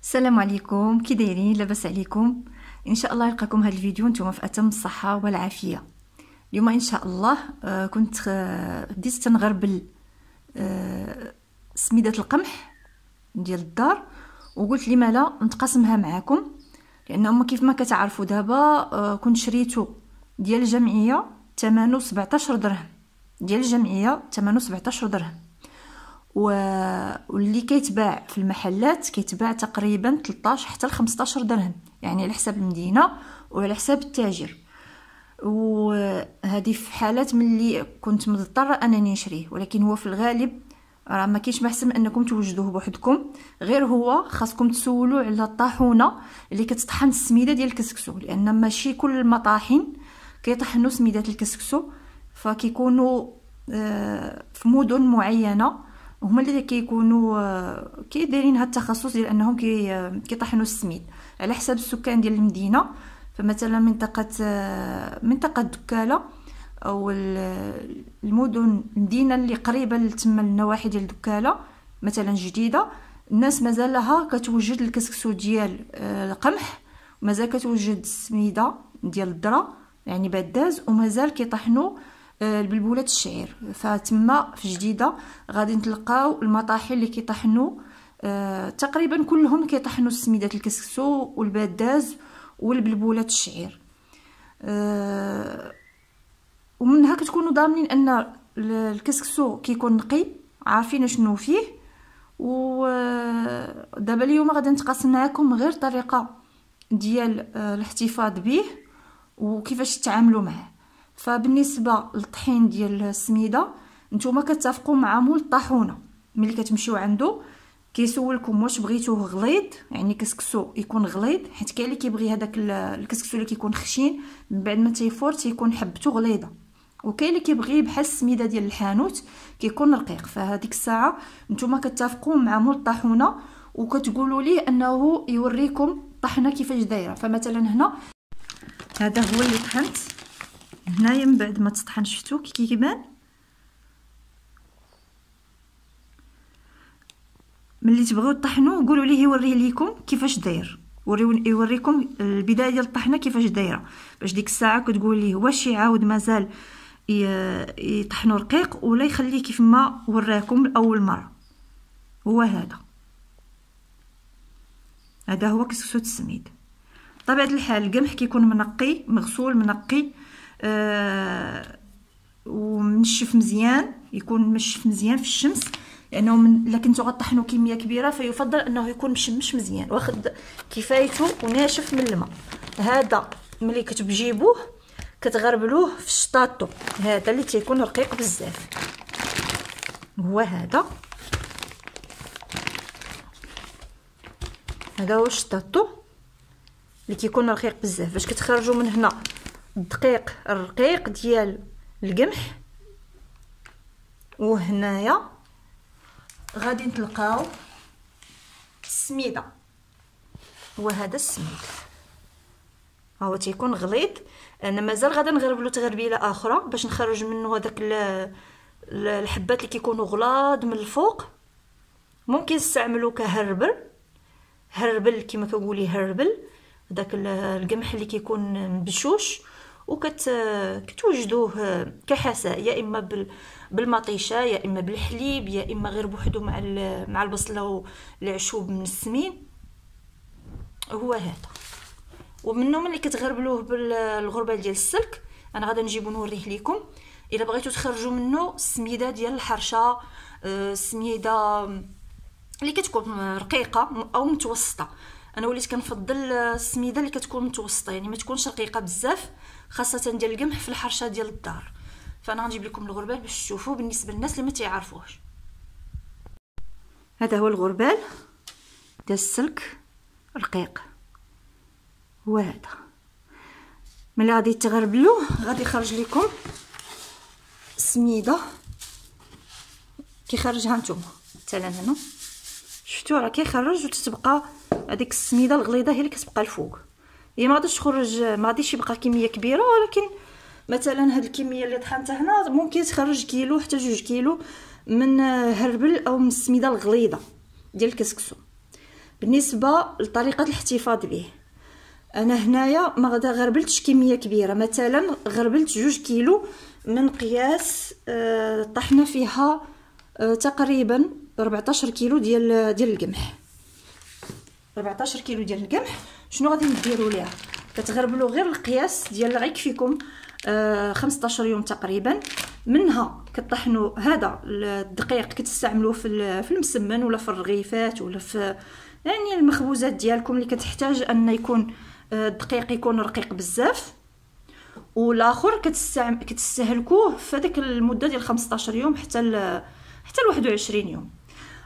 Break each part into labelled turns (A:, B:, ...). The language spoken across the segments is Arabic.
A: السلام عليكم، كي دايرين؟ لاباس عليكم؟ ان شاء الله يلقاكم هذا الفيديو نتوما في اتم الصحه والعافيه. اليوم ان شاء الله كنت بديت تنغربل سميده القمح ديال الدار، وقلت لي مالا نتقاسمها معاكم، لانه كيف ما كتعرفوا دابا كنت شريتو ديال الجمعيه ثمنه 17 درهم، ديال الجمعيه ثمنه 17 درهم، واللي كيتباع في المحلات كيتباع تقريبا 13 حتى ل 15 درهم، يعني على حساب المدينه وعلى حساب التاجر. وهذه في حالات ملي كنت مضطره انني نشريه، ولكن هو في الغالب راه ما كاينش محسن انكم توجدوه بوحدكم، غير هو خاصكم تسولوا على الطاحونه اللي كتطحن السميده ديال الكسكسو، لان ماشي كل المطاحن كيطحنوا سميدات الكسكسو، فكيكونوا في مدن معينه هما اللي كيكونوا كيدايرين هاد التخصص ديال انهم كيطحنوا السميد على حساب السكان ديال المدينه. فمثلا منطقه دكاله او المدن المدينه اللي قريبه لتما النواحي ديال دكاله مثلا جديده، الناس مازالها كتوجد الكسكسو ديال القمح، ومازال كتوجد السميده ديال الذره يعني باداز، ومازال كيطحنوا البلبولات الشعير. فتما في جديده غادي نتلقاو المطاحن اللي كيطحنوا تقريبا كلهم كيطحنوا السميدات الكسكسو والباداز والبلبولات الشعير. ومنها كتكونوا ضامنين ان الكسكسو كيكون نقي، عارفين شنو فيه. ودابا اليوم غادي نتقاسم معكم غير طريقه ديال الاحتفاظ به وكيفاش تتعاملوا معه. فبالنسبه للطحين ديال السميده نتوما كتفقوا مع مول الطاحونه، ملي كتمشيو عنده كيسولكم واش بغيتوه غليظ، يعني كسكسو يكون غليظ، حيت كاين اللي كيبغي هذاك الكسكسو اللي كيكون خشين من بعد ما تيفور تيكون حبته غليظه، وكاين اللي كيبغي بحال السميده ديال الحانوت كيكون رقيق. فهذيك الساعه نتوما كتفقوا مع مول الطاحونه وكتقولوا ليه انه يوريكم الطحنه كيفاش دايره. فمثلا هنا هذا هو اللي طحنت هنايا، من بعد ما تطحن شفتو كي كيبان. ملي تبغيو طحنوه قولوا ليه يوريه ليكم كيفاش داير، يوريكم البدايه ديال الطحنه كيفاش دايره، باش ديك الساعه كتقول ليه واش يعاود مازال يطحنوا رقيق ولا يخليه كيف ما وراكم اول مره. هو هذا هو كسكسو السميد. طبيعه الحال القمح كيكون منقي مغسول منقي ومنشف مزيان، يكون منشف مزيان في الشمس، لانه الا كنتو غطحنوا كميه كبيره فيفضل انه يكون مشمش مزيان واخد كفايته وناشف من الماء. هذا ملي كتجيبوه كتغربلوه في الشطاطو، هذا اللي تيكون رقيق بزاف هو هذا هو الشطاطو اللي كيكون رقيق بزاف، باش كتخرجوا من هنا الدقيق الرقيق ديال القمح. وهنايا غادي نتلقاو السميده، وهذا السميد هو تيكون غليظ. انا مازال غادا نغربلو تغربيله اخرى باش نخرج منه هذاك الحبات اللي كيكونوا غلاظ من الفوق. ممكن نستعملو هربل كما كنقولي هربل، داك القمح اللي كيكون مبشوش، كتوجدوه كحساء، يا اما بالمطيشه يا اما بالحليب يا اما غير بوحدو مع البصله والعشوب من السمين. هو هذا. ومنه ملي كتغربلوه بالغربال ديال السلك انا غادا نجيبو نوريه لكم. الا بغيتو تخرجوا منه السميده ديال الحرشه، السميده اللي كتكون رقيقه او متوسطه، انا وليت كنفضل السميده اللي كتكون متوسطه، يعني ما تكونش رقيقه بزاف، خاصه ديال القمح في الحرشه ديال الدار. فانا غنجيب لكم الغربال باش تشوفوا بالنسبه للناس اللي ما تعرفوهش. هذا هو الغربال ديال السلك رقيق، هو هذا. ملي غادي تغربلوه غادي يخرج لكم السميده كيخرجها نتوما. مثلا هنا شفتوا راه كيخرج وتتبقى هذيك السميده الغليظه هي اللي كتبقى الفوق، هي ما غاديش تخرج، ما غاديش يبقى كميه كبيره، ولكن مثلا هاد الكميه اللي طحنتها هنا ممكن تخرج كيلو حتى 2 كيلو من هربل او من السميده الغليظه ديال الكسكسو. بالنسبه لطريقه الاحتفاظ به، انا هنايا ما غربلتش كميه كبيره، مثلا غربلت 2 كيلو من قياس طحنا فيها تقريبا 14 كيلو ديال القمح. 14 كيلو ديال القمح. شنو غادي نديروا ليها؟ كتغربلوا غير القياس ديال اللي غيكفيكم 15 يوم تقريبا. منها كطحنوا هذا الدقيق كتستعملوه في المسمن ولا في الرغيفات ولا في يعني المخبوزات ديالكم اللي كتحتاج ان يكون الدقيق يكون رقيق بزاف. والاخر كتستهلكوه في هذيك المده ديال 15 يوم حتى ل 21 يوم.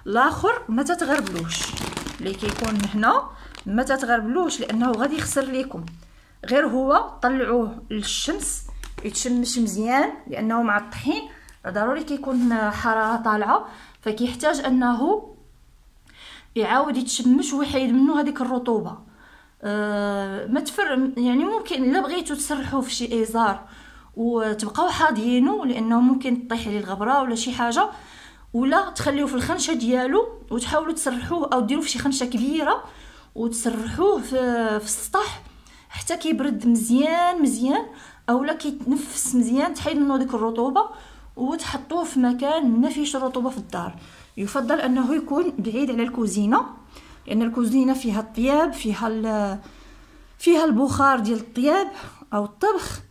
A: الاخر ما تتغربلوش، اللي كيكون هنا ما تتغربلوش لانه غادي يخسر لكم. غير هو طلعوه للشمس يتشمش مزيان، لانه مع الطحين ضروري كيكون حراره طالعه، فكيحتاج انه يعاود يتشمش ويحيد منه هذيك الرطوبه. ما تفر يعني ممكن الا بغيتو تسرحوه في شي ازار وتبقاو حاضيينه، لانه ممكن تطيح عليه الغبره ولا شي حاجه، ولا تخليوه في الخنشه ديالو وتحاولوا تسرحوه او ديروه في شي خنشه كبيره وتسرحوه في السطح حتى كيبرد مزيان اولا كيتنفس مزيان، تحيد منه ديك الرطوبه وتحطوه في مكان ما فيش رطوبه في الدار. يفضل انه يكون بعيد على الكوزينه، لان الكوزينه فيها الطياب، فيها البخار ديال الطياب او الطبخ.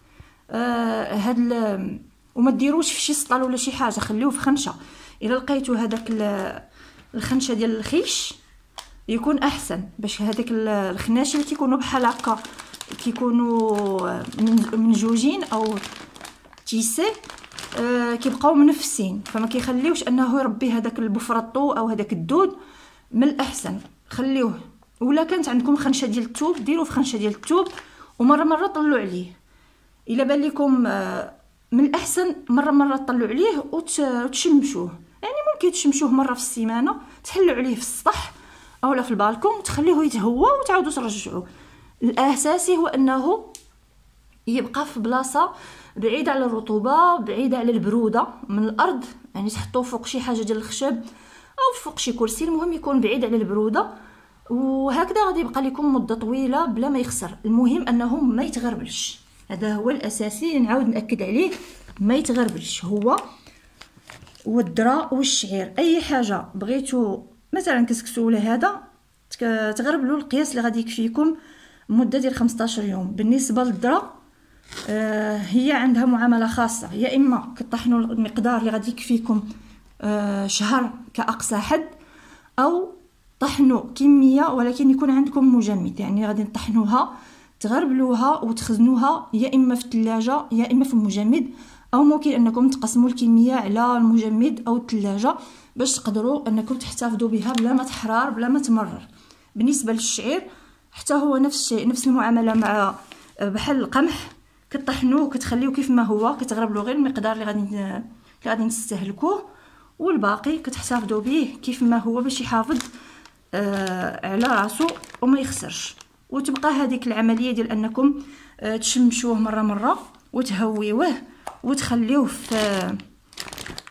A: وما ديروش في شي سطل ولا شي حاجه، خليوه في خنشه. الا لقيتو هذاك الخنشه ديال الخيش يكون احسن، باش هذيك الخناشي اللي كيكونوا بحال هكا كيكونوا منجوجين او تيسي كيبقاو منفسين، فما كيخليوش انه يربي هذاك البفرطو او هذاك الدود. من الاحسن خليوه، ولا كانت عندكم خنشه ديال الثوب ديروه في خنشه ديال الثوب ومره طلعوا عليه. الا بان لكم من الاحسن مره طلعوا عليه وتشمشوه، يعني ممكن تشمشوه مره في السيمانه، تحلوا عليه في السطح اولا في البالكون وتخليوه يتهوى وتعاودوا ترجعوه. الاساسي هو انه يبقى في بلاصه بعيده على الرطوبه، بعيده على البروده من الارض، يعني تحطوه فوق شي حاجه ديال الخشب او فوق شي كرسي، المهم يكون بعيد على البروده، وهكذا غادي يبقى لكم مده طويله بلا ما يخسر. المهم انه ما يتغربلش، هذا هو الاساسي، نعاود ناكد عليه، ما يتغربلش هو والذره والشعير. اي حاجه بغيتو مثلا كسكسو ولا هذا تغربلوا القياس اللي غادي يكفيكم مده ديال 15 يوم. بالنسبه للذره هي عندها معامله خاصه، يا اما كطحنوا المقدار اللي غادي يكفيكم شهر كاقصى حد، او طحنوا كميه ولكن يكون عندكم مجمد، يعني غادي نطحنوها تغربلوها وتخزنوها يا اما في الثلاجه يا اما في المجمد، او ممكن انكم تقسموا الكميه على المجمد او الثلاجه باش تقدروا انكم تحتفظوا بها بلا ما تحرار بلا ما تمرر. بالنسبه للشعير حتى هو نفس الشيء، نفس المعامله مع بحال القمح، كطحنوه وكتخليوه كيف ما هو، كتغربلوا غير المقدار اللي غادي نستهلكوه، والباقي كتحتفظوا به كيف ما هو باش يحافظ على راسو وما يخسرش. وتبقى هذيك العمليه ديال انكم تشمشوه مره وتهويوه وتخليوه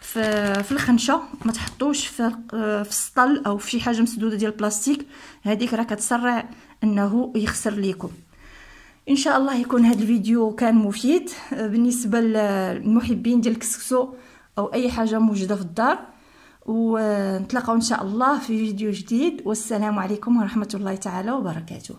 A: في الخنشه، ما تحطوش في السطل او في شي حاجه مسدوده ديال البلاستيك، هذيك راه كتسرع انه يخسر ليكم. ان شاء الله يكون هذا الفيديو كان مفيد بالنسبه للمحبين ديال الكسكسو او اي حاجه موجوده في الدار، ونتلاقاو ان شاء الله في فيديو جديد، والسلام عليكم ورحمه الله تعالى وبركاته.